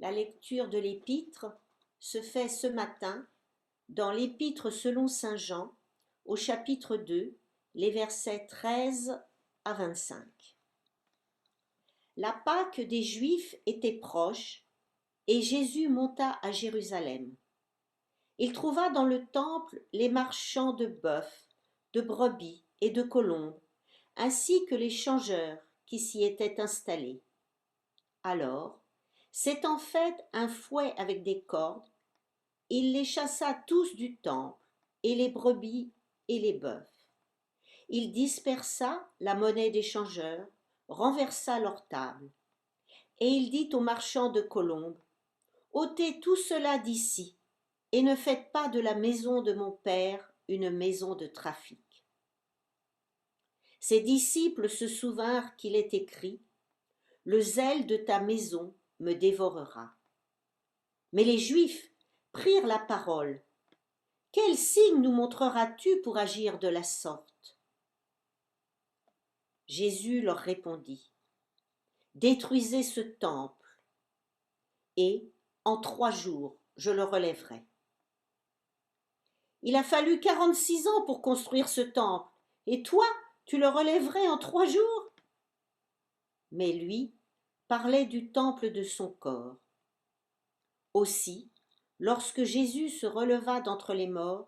La lecture de l'Épître se fait ce matin dans l'Épître selon saint Jean, au chapitre 2, les versets 13 à 25. La Pâque des Juifs était proche, et Jésus monta à Jérusalem. Il trouva dans le temple les marchands de bœufs, de brebis et de colombes, ainsi que les changeurs qui s'y étaient installés. Alors, s'étant fait un fouet avec des cordes, il les chassa tous du temple, et les brebis et les bœufs. Il dispersa la monnaie des changeurs, renversa leurs tables. Et il dit aux marchands de colombes, « ôtez tout cela d'ici, et ne faites pas de la maison de mon Père une maison de trafic. » Ses disciples se souvinrent qu'il est écrit, « Le zèle de ta maison me dévorera. » Mais les Juifs prirent la parole. « Quel signe nous montreras-tu pour agir de la sorte ?» Jésus leur répondit, « Détruisez ce temple, et en 3 jours je le relèverai. » Il a fallu 46 ans pour construire ce temple, et toi, tu le relèverais en 3 jours? Mais lui parlait du temple de son corps. Aussi, lorsque Jésus se releva d'entre les morts,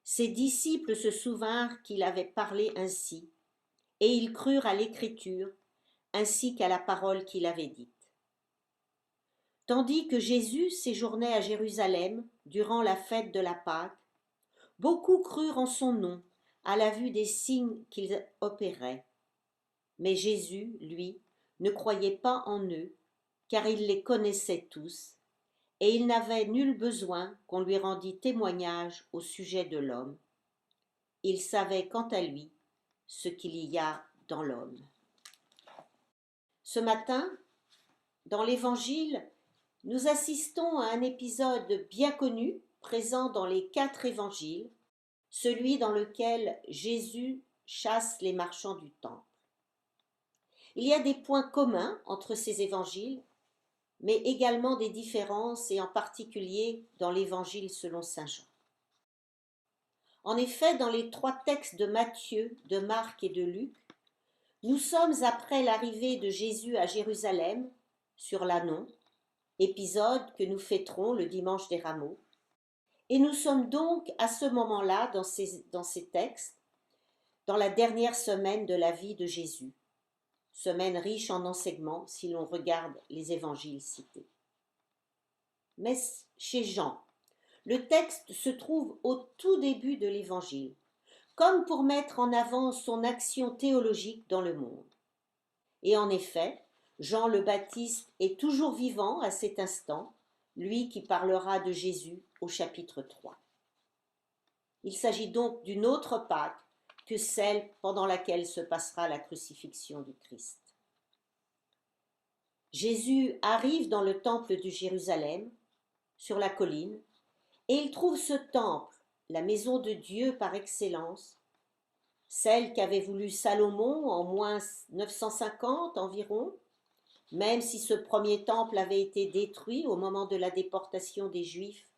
ses disciples se souvinrent qu'il avait parlé ainsi, et ils crurent à l'Écriture, ainsi qu'à la parole qu'il avait dite. Tandis que Jésus séjournait à Jérusalem durant la fête de la Pâque, beaucoup crurent en son nom à la vue des signes qu'il opérait. Mais Jésus, lui, ne croyait pas en eux, car il les connaissait tous, et il n'avait nul besoin qu'on lui rendît témoignage au sujet de l'homme. Il savait quant à lui ce qu'il y a dans l'homme. Ce matin, dans l'Évangile, nous assistons à un épisode bien connu, présent dans les 4 évangiles, celui dans lequel Jésus chasse les marchands du temple. Il y a des points communs entre ces évangiles, mais également des différences, et en particulier dans l'évangile selon saint Jean. En effet, dans les 3 textes de Matthieu, de Marc et de Luc, nous sommes après l'arrivée de Jésus à Jérusalem, sur l'Annon, épisode que nous fêterons le dimanche des Rameaux, et nous sommes donc à ce moment-là, dans ces textes, dans la dernière semaine de la vie de Jésus, semaine riche en enseignements si l'on regarde les évangiles cités. Mais chez Jean, le texte se trouve au tout début de l'évangile, comme pour mettre en avant son action théologique dans le monde. Et en effet, Jean le Baptiste est toujours vivant à cet instant, lui qui parlera de Jésus au chapitre 3. Il s'agit donc d'une autre Pâque que celle pendant laquelle se passera la crucifixion du Christ. Jésus arrive dans le temple de Jérusalem, sur la colline, et il trouve ce temple, la maison de Dieu par excellence, celle qu'avait voulu Salomon en moins 950 environ, même si ce premier temple avait été détruit au moment de la déportation des Juifs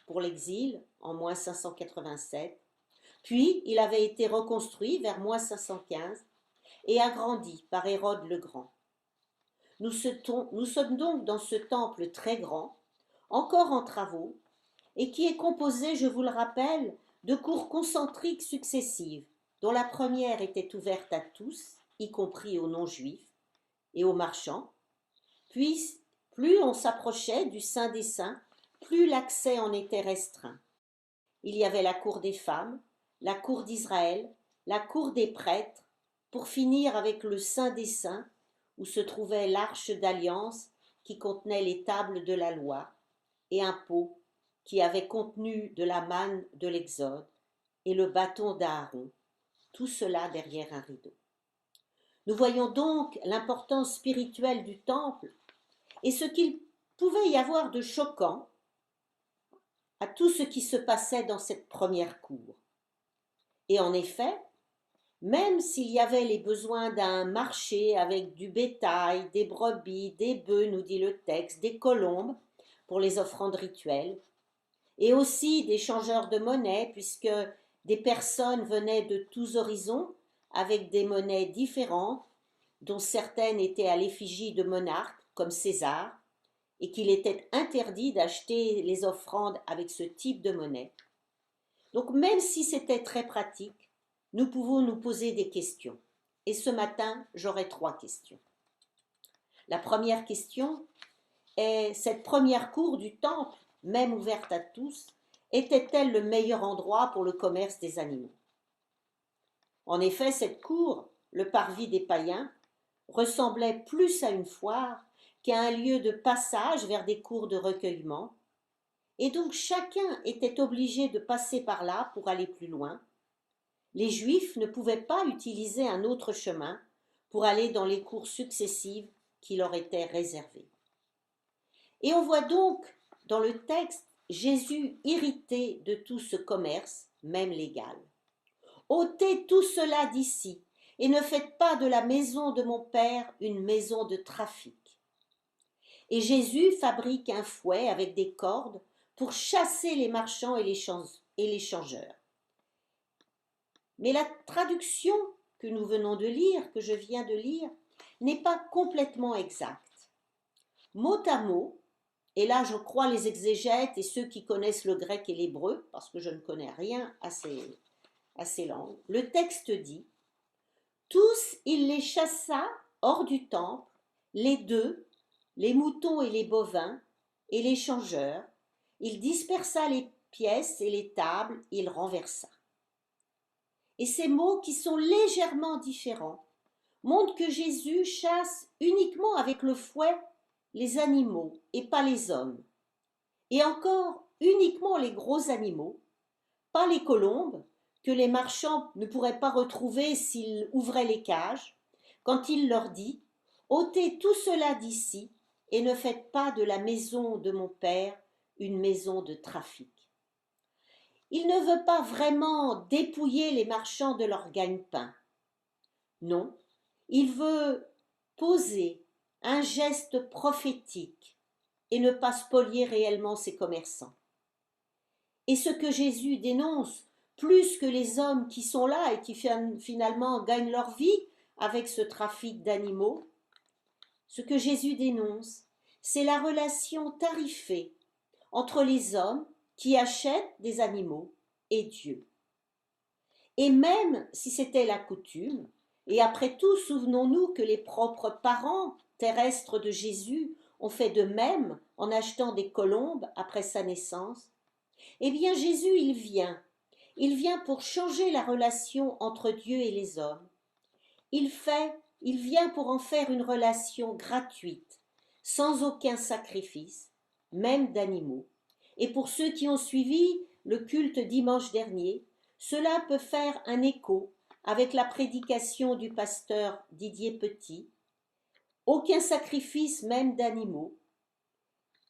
pour l'exil en moins 587, puis il avait été reconstruit vers moins 515 et agrandi par Hérode le Grand. Nous sommes donc dans ce temple très grand, encore en travaux, et qui est composé, je vous le rappelle, de cours concentriques successives, dont la première était ouverte à tous, y compris aux non-juifs et aux marchands. Puis, plus on s'approchait du Saint des Saints, plus l'accès en était restreint. Il y avait la cour des femmes, la cour d'Israël, la cour des prêtres, pour finir avec le Saint des Saints, où se trouvait l'arche d'alliance qui contenait les tables de la loi, et un pot qui avait contenu de la manne de l'Exode, et le bâton d'Aaron, tout cela derrière un rideau. Nous voyons donc l'importance spirituelle du temple et ce qu'il pouvait y avoir de choquant à tout ce qui se passait dans cette première cour. Et en effet, Même s'il y avait les besoins d'un marché avec du bétail, des brebis, des bœufs, nous dit le texte, des colombes pour les offrandes rituelles, et aussi des changeurs de monnaie, puisque des personnes venaient de tous horizons avec des monnaies différentes, dont certaines étaient à l'effigie de monarques comme César, et qu'il était interdit d'acheter les offrandes avec ce type de monnaie. Donc même si c'était très pratique, nous pouvons nous poser des questions. Et ce matin, j'aurai 3 questions. La première question est, cette première cour du temple, même ouverte à tous, était-elle le meilleur endroit pour le commerce des animaux? En effet, cette cour, le parvis des païens, ressemblait plus à une foire qu'à un lieu de passage vers des cours de recueillement, et donc chacun était obligé de passer par là pour aller plus loin. Les Juifs ne pouvaient pas utiliser un autre chemin pour aller dans les cours successives qui leur étaient réservées. Et on voit donc dans le texte Jésus irrité de tout ce commerce, même légal. Ôtez tout cela d'ici et ne faites pas de la maison de mon Père une maison de trafic. Et Jésus fabrique un fouet avec des cordes pour chasser les marchands et les changeurs. Mais la traduction que nous venons de lire, que je viens de lire, n'est pas complètement exacte. Mot à mot, et là je crois les exégètes et ceux qui connaissent le grec et l'hébreu, parce que je ne connais rien à ces langues, le texte dit « Tous il les chassa hors du temple, les deux, les moutons et les bovins, et les changeurs, il dispersa les pièces et les tables, il renversa. » Et ces mots qui sont légèrement différents montrent que Jésus chasse uniquement avec le fouet les animaux et pas les hommes. Et encore uniquement les gros animaux, pas les colombes, que les marchands ne pourraient pas retrouver s'ils ouvraient les cages, quand il leur dit « Ôtez tout cela d'ici et ne faites pas de la maison de mon Père une maison de trafic. » Il ne veut pas vraiment dépouiller les marchands de leur gagne-pain. Non, il veut poser un geste prophétique et ne pas spolier réellement ses commerçants. Et ce que Jésus dénonce, plus que les hommes qui sont là et qui finalement gagnent leur vie avec ce trafic d'animaux, ce que Jésus dénonce, c'est la relation tarifée entre les hommes qui achètent des animaux et Dieu. Et même si c'était la coutume, et après tout, souvenons-nous que les propres parents terrestres de Jésus ont fait de même en achetant des colombes après sa naissance, eh bien Jésus, il vient pour changer la relation entre Dieu et les hommes. Il vient pour en faire une relation gratuite, sans aucun sacrifice, même d'animaux. Et pour ceux qui ont suivi le culte dimanche dernier, cela peut faire un écho avec la prédication du pasteur Didier Petit. Aucun sacrifice même d'animaux,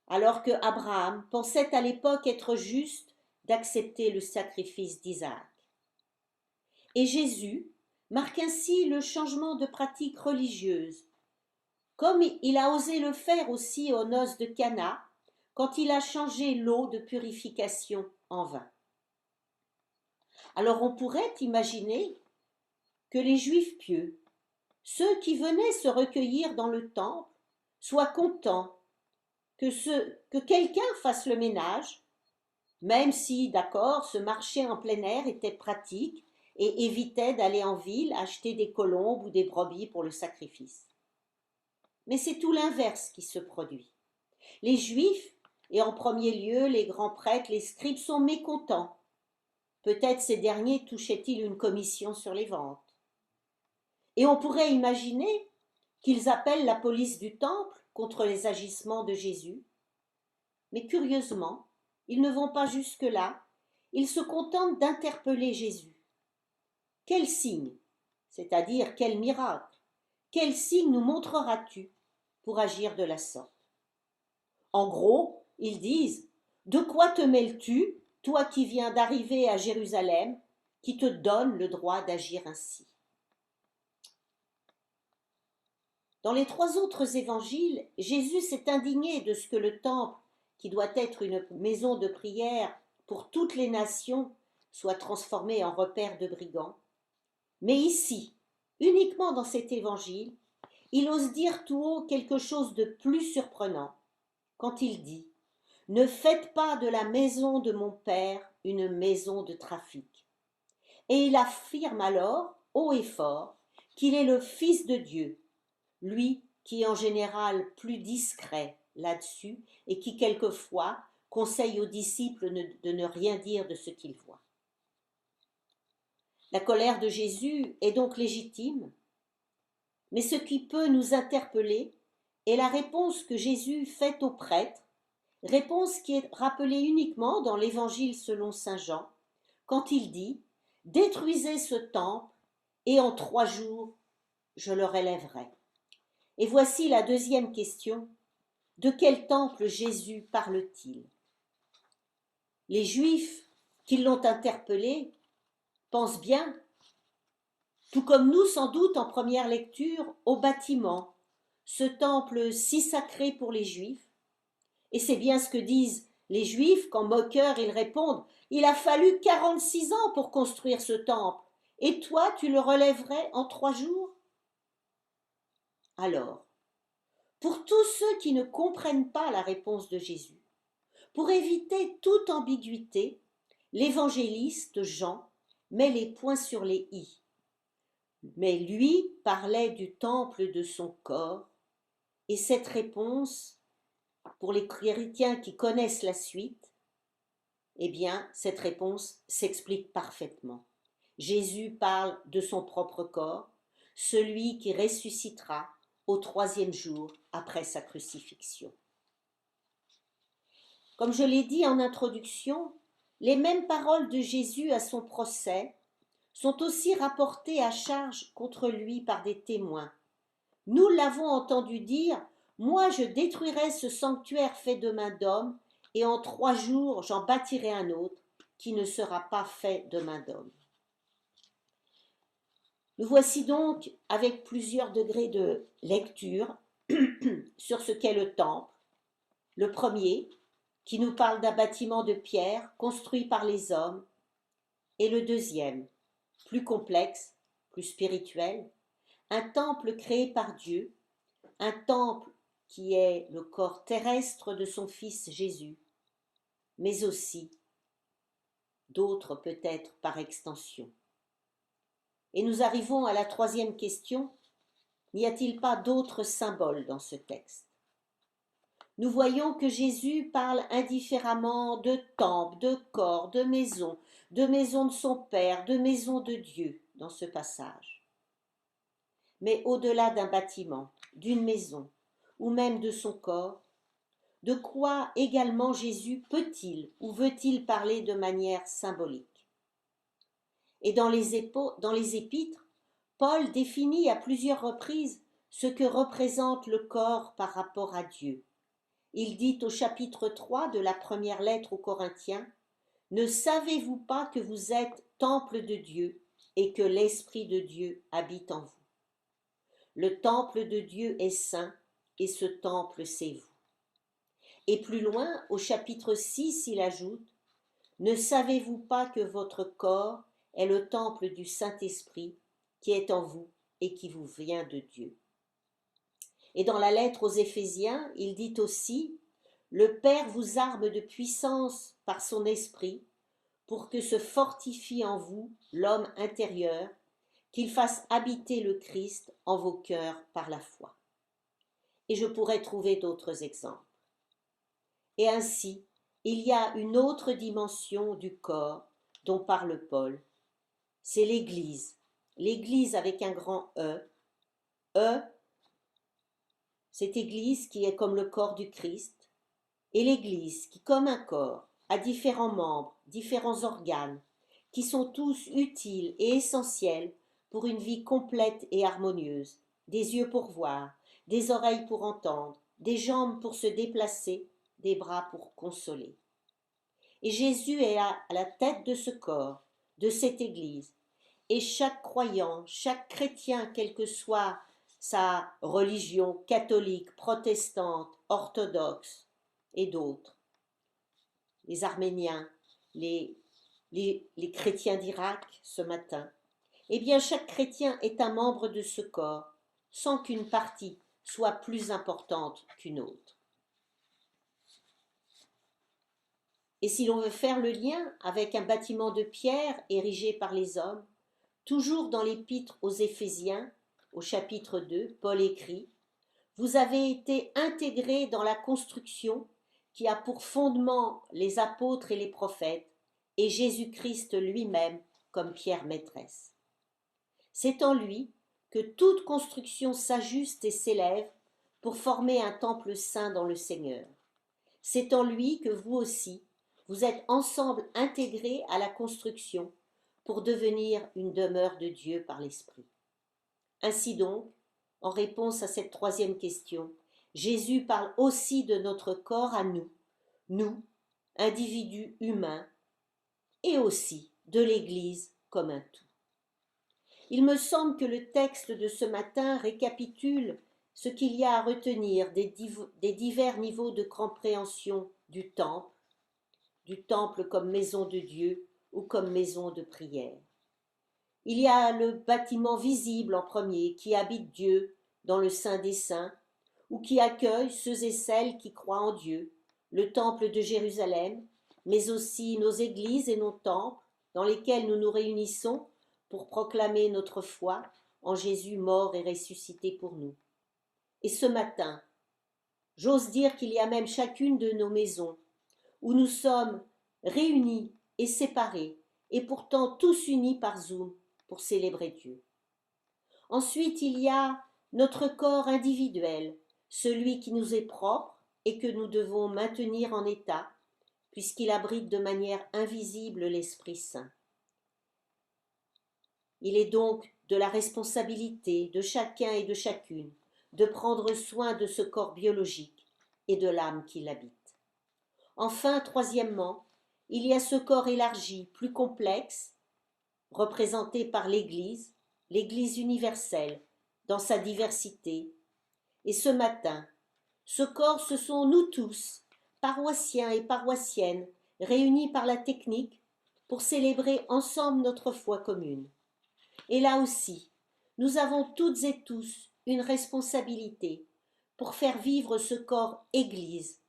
alors que Abraham pensait à l'époque être juste d'accepter le sacrifice d'Isaac. Et Jésus marque ainsi le changement de pratique religieuse, comme il a osé le faire aussi aux noces de Cana, quand il a changé l'eau de purification en vin. Alors on pourrait imaginer que les Juifs pieux, ceux qui venaient se recueillir dans le temple, soient contents que quelqu'un fasse le ménage, même si, d'accord, ce marché en plein air était pratique et évitait d'aller en ville acheter des colombes ou des brebis pour le sacrifice. Mais c'est tout l'inverse qui se produit. Les Juifs, et en premier lieu les grands prêtres, les scribes, sont mécontents. Peut-être ces derniers touchaient-ils une commission sur les ventes. Et on pourrait imaginer qu'ils appellent la police du temple contre les agissements de Jésus. Mais curieusement, ils ne vont pas jusque-là, ils se contentent d'interpeller Jésus. Quel signe, c'est-à-dire quel miracle, quel signe nous montreras-tu pour agir de la sorte? En gros, ils disent « De quoi te mêles-tu, toi qui viens d'arriver à Jérusalem, qui te donne le droit d'agir ainsi ?» Dans les trois autres évangiles, Jésus s'est indigné de ce que le temple, qui doit être une maison de prière pour toutes les nations, soit transformé en repère de brigands. Mais ici, uniquement dans cet évangile, il ose dire tout haut quelque chose de plus surprenant, quand il dit « Ne faites pas de la maison de mon Père une maison de trafic ». Et il affirme alors, haut et fort, qu'il est le Fils de Dieu, lui qui est en général plus discret là-dessus et qui quelquefois conseille aux disciples de ne rien dire de ce qu'ils voient. La colère de Jésus est donc légitime, mais ce qui peut nous interpeller est la réponse que Jésus fait aux prêtres, réponse qui est rappelée uniquement dans l'Évangile selon saint Jean, quand il dit « Détruisez ce temple, et en 3 jours, je le relèverai. » Et voici la deuxième question. De quel temple Jésus parle-t-il? Les Juifs qui l'ont interpellé pensent bien, tout comme nous sans doute en première lecture, au bâtiment, ce temple si sacré pour les Juifs. Et c'est bien ce que disent les Juifs quand moqueurs ils répondent « Il a fallu 46 ans pour construire ce temple, et toi tu le relèverais en 3 jours ?» Alors, pour tous ceux qui ne comprennent pas la réponse de Jésus, pour éviter toute ambiguïté, l'évangéliste Jean met les points sur les i. Mais lui parlait du temple de son corps, et cette réponse, pour les chrétiens qui connaissent la suite, eh bien, cette réponse s'explique parfaitement. Jésus parle de son propre corps, celui qui ressuscitera au 3e jour après sa crucifixion. Comme je l'ai dit en introduction, les mêmes paroles de Jésus à son procès sont aussi rapportées à charge contre lui par des témoins. Nous l'avons entendu dire « Moi je détruirai ce sanctuaire fait de main d'homme, et en 3 jours j'en bâtirai un autre, qui ne sera pas fait de main d'homme. » Nous voici donc avec plusieurs degrés de lecture sur ce qu'est le temple. Le premier, qui nous parle d'un bâtiment de pierre construit par les hommes, et le deuxième, plus complexe, plus spirituel, un temple créé par Dieu, un temple qui est le corps terrestre de son Fils Jésus, mais aussi d'autres peut-être par extension. Et nous arrivons à la 3e question, n'y a-t-il pas d'autres symboles dans ce texte? Nous voyons que Jésus parle indifféremment de temple, de corps, de maison de son Père, de maison de Dieu dans ce passage. Mais au-delà d'un bâtiment, d'une maison, ou même de son corps, de quoi également Jésus peut-il ou veut-il parler de manière symbolique? Et dans les épîtres, Paul définit à plusieurs reprises ce que représente le corps par rapport à Dieu. Il dit au chapitre 3 de la première lettre aux Corinthiens « Ne savez-vous pas que vous êtes temple de Dieu et que l'Esprit de Dieu habite en vous? Le temple de Dieu est saint et ce temple c'est vous. » Et plus loin, au chapitre 6, il ajoute « Ne savez-vous pas que votre corps est le temple du Saint-Esprit qui est en vous et qui vous vient de Dieu. » Et dans la lettre aux Éphésiens, il dit aussi « Le Père vous arme de puissance par son esprit pour que se fortifie en vous l'homme intérieur, qu'il fasse habiter le Christ en vos cœurs par la foi. » Et je pourrais trouver d'autres exemples. Et ainsi, il y a une autre dimension du corps dont parle Paul. C'est l'Église. L'Église avec un grand E. E, cette Église qui est comme le corps du Christ, et l'Église qui, comme un corps, a différents membres, différents organes, qui sont tous utiles et essentiels pour une vie complète et harmonieuse, des yeux pour voir, des oreilles pour entendre, des jambes pour se déplacer, des bras pour consoler. Et Jésus est à la tête de ce corps, de cette Église, et chaque croyant, chaque chrétien, quelle que soit sa religion catholique, protestante, orthodoxe et d'autres, les Arméniens, les, les chrétiens d'Irak ce matin, eh bien chaque chrétien est un membre de ce corps, sans qu'une partie soit plus importante qu'une autre. Et si l'on veut faire le lien avec un bâtiment de pierre érigé par les hommes, toujours dans l'épître aux Éphésiens, au chapitre 2, Paul écrit « Vous avez été intégrés dans la construction qui a pour fondement les apôtres et les prophètes, et Jésus-Christ lui-même comme pierre maîtresse. C'est en lui que toute construction s'ajuste et s'élève pour former un temple saint dans le Seigneur. C'est en lui que vous aussi, vous êtes ensemble intégrés à la construction pour devenir une demeure de Dieu par l'Esprit. » Ainsi donc, en réponse à cette troisième question, Jésus parle aussi de notre corps à nous, nous, individus humains, et aussi de l'Église comme un tout. Il me semble que le texte de ce matin récapitule ce qu'il y a à retenir des divers niveaux de compréhension du temple comme maison de Dieu ou comme maison de prière. Il y a le bâtiment visible en premier qui habite Dieu dans le Saint des Saints ou qui accueille ceux et celles qui croient en Dieu, le temple de Jérusalem, mais aussi nos églises et nos temples dans lesquels nous nous réunissons pour proclamer notre foi en Jésus mort et ressuscité pour nous. Et ce matin, j'ose dire qu'il y a même chacune de nos maisons où nous sommes réunis et séparés, et pourtant tous unis par Zoom pour célébrer Dieu. Ensuite, il y a notre corps individuel, celui qui nous est propre et que nous devons maintenir en état, puisqu'il abrite de manière invisible l'Esprit Saint. Il est donc de la responsabilité de chacun et de chacune de prendre soin de ce corps biologique et de l'âme qui l'habite. Enfin, troisièmement, il y a ce corps élargi, plus complexe, représenté par l'Église, l'Église universelle, dans sa diversité. Et ce matin, ce corps, ce sont nous tous, paroissiens et paroissiennes, réunis par la technique pour célébrer ensemble notre foi commune. Et là aussi, nous avons toutes et tous une responsabilité pour faire vivre ce corps Église,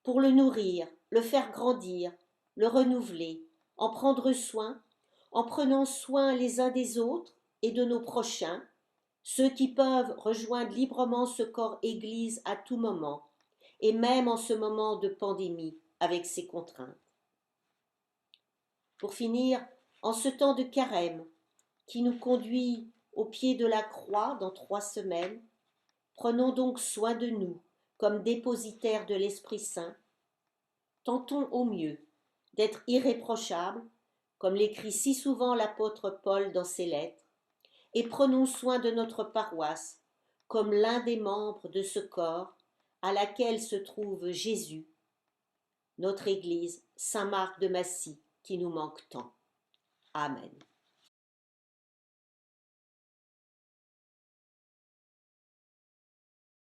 pour le nourrir, le faire grandir, le renouveler, en prendre soin, en prenant soin les uns des autres et de nos prochains, ceux qui peuvent rejoindre librement ce corps Église à tout moment, et même en ce moment de pandémie avec ses contraintes. Pour finir, en ce temps de carême qui nous conduit au pied de la croix dans 3 semaines, prenons donc soin de nous comme dépositaires de l'Esprit Saint. Tentons au mieux d'être irréprochables, comme l'écrit si souvent l'apôtre Paul dans ses lettres, et prenons soin de notre paroisse comme l'un des membres de ce corps à laquelle se trouve Jésus, notre Église Saint-Marc de Massy, qui nous manque tant. Amen.